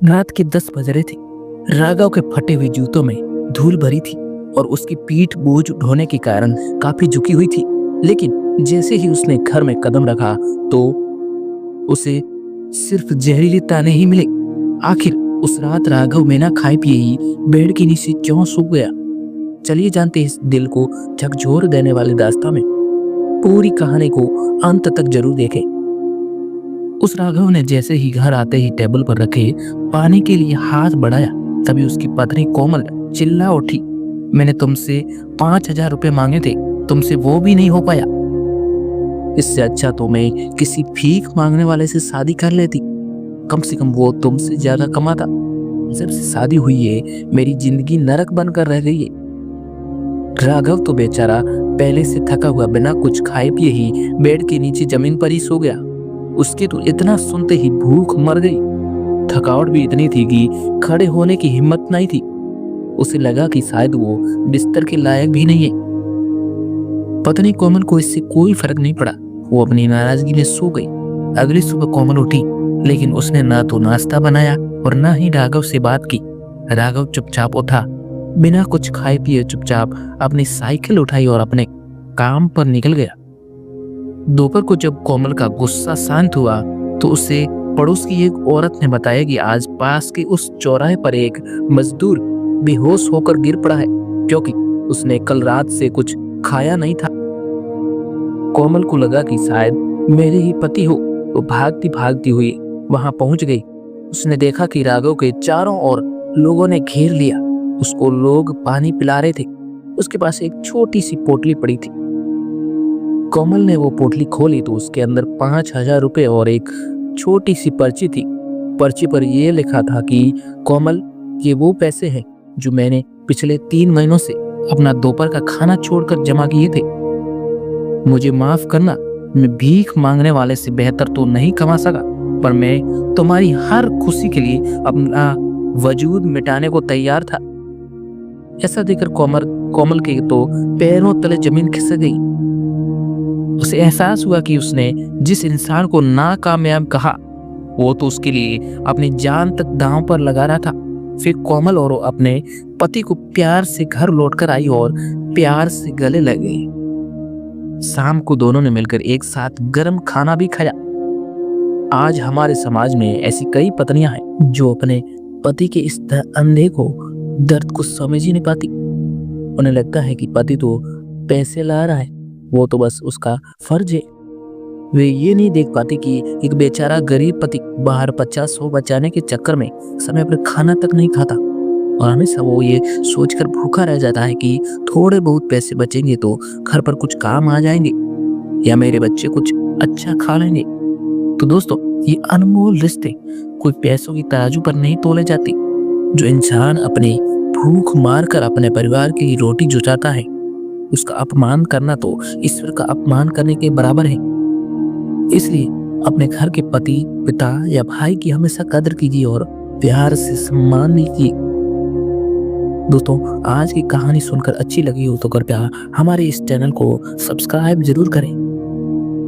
रात के 10 बज रहे थे। राघव के फटे हुए जूतों में धूल भरी थी और उसकी पीठ बोझ उठाने के कारण काफी झुकी हुई थी। लेकिन जैसे ही उसने घर में कदम रखा तो उसे सिर्फ जहरीले ताने ही मिले। आखिर उस रात राघव बिना खाए पिए ही बेड के नीचे क्यों सो गया? चलिए जानते हैं इस दिल को झकझोर देने वाली दास्तां में। पूरी कहानी को अंत तक जरूर देखें। उस राघव ने जैसे ही घर आते ही टेबल पर रखे पानी के लिए हाथ बढ़ाया, तभी उसकी पत्नी कोमल चिल्ला उठी, मैंने तुमसे 5,000 रुपए मांगे थे, तुमसे वो भी नहीं हो पाया। इससे अच्छा तो मैं किसी भीख मांगने वाले से शादी कर लेती, कम से कम वो तुमसे ज्यादा कमाता। जब से शादी हुई है मेरी जिंदगी नरक बनकर रह गई है। राघव तो बेचारा पहले से थका हुआ बिना कुछ खाए पिए ही बेड के नीचे जमीन पर ही सो गया। उसकी तो इतना सुनते ही भूख मर गई। थकावट भी इतनी थी कि खड़े होने की हिम्मत नहीं थी। उसे लगा कि शायद वो बिस्तर के लायक भी नहीं है। पत्नी कोमल को इससे कोई फर्क नहीं पड़ा। वो अपनी नाराजगी में सो गई। अगली सुबह कोमल उठी, लेकिन उसने ना तो नाश्ता बनाया और ना ही राघव से बात की। राघव चुपचाप उठा, बिना कुछ खाए पिए चुपचाप अपनी साइकिल उठाई और अपने काम पर निकल गया। दोपहर को जब कोमल का गुस्सा शांत हुआ तो उसे पड़ोस की एक औरत ने बताया कि आज पास के उस चौराहे पर एक मजदूर बेहोश होकर गिर पड़ा है, क्योंकि उसने कल रात से कुछ खाया नहीं था। कोमल को लगा कि शायद मेरे ही पति हो। वो भागती भागती हुई वहां पहुंच गई। उसने देखा कि राघव के चारों ओर लोगों ने घेर लिया। उसको लोग पानी पिला रहे थे। उसके पास एक छोटी सी पोटली पड़ी थी। कोमल ने वो पोटली खोली तो उसके अंदर 5,000 रुपए और एक छोटी सी पर्ची थी। पर्ची पर यह लिखा था कि कोमल, ये वो पैसे हैं जो मैंने पिछले 3 महीनों से अपना दोपहर का खाना छोड़कर जमा किए थे। मुझे माफ करना, मैं भीख मांगने वाले से बेहतर तो नहीं कमा सका, पर मैं तुम्हारी हर खुशी के लिए अपना वजूद मिटाने को तैयार था। ऐसा देखकर कोमल के तो पैरों तले जमीन खिसक गई। उसे एहसास हुआ कि उसने जिस इंसान को नाकामयाब कहा वो तो उसके लिए अपनी जान तक दांव पर लगा रहा था। फिर कोमल और अपने पति को प्यार से घर लौटकर आई और प्यार से गले लग गई। शाम को दोनों ने मिलकर एक साथ गर्म खाना भी खाया। आज हमारे समाज में ऐसी कई पत्नियां हैं जो अपने पति के इस अंधे को दर्द को समझ ही नहीं पाती। उन्हें लगता है कि पति तो पैसे ला रहा है, वो तो बस उसका फर्ज है। वे ये नहीं देख पाते कि एक बेचारा गरीब पति बाहर 50-100 बचाने के चक्कर में समय पर खाना तक नहीं खाता और हमेशा वो ये सोचकर भूखा रह जाता है कि थोड़े बहुत पैसे बचेंगे तो घर पर कुछ काम आ जाएंगे या मेरे बच्चे कुछ अच्छा खा लेंगे। तो दोस्तों, ये अनमोल रिश्ते कोई पैसों की तराजू पर नहीं तोले जाते। जो इंसान अपनी भूख मार कर अपने परिवार की रोटी जुटाता है, उसका अपमान करना तो ईश्वर का अपमान करने के बराबर है। इसलिए अपने घर के पति, पिता या भाई की हमेशा कदर कीजिए और प्यार से सम्मान कीजिए। दोस्तों, आज की कहानी सुनकर अच्छी लगी हो तो कृपया हमारे इस चैनल को सब्सक्राइब जरूर करें।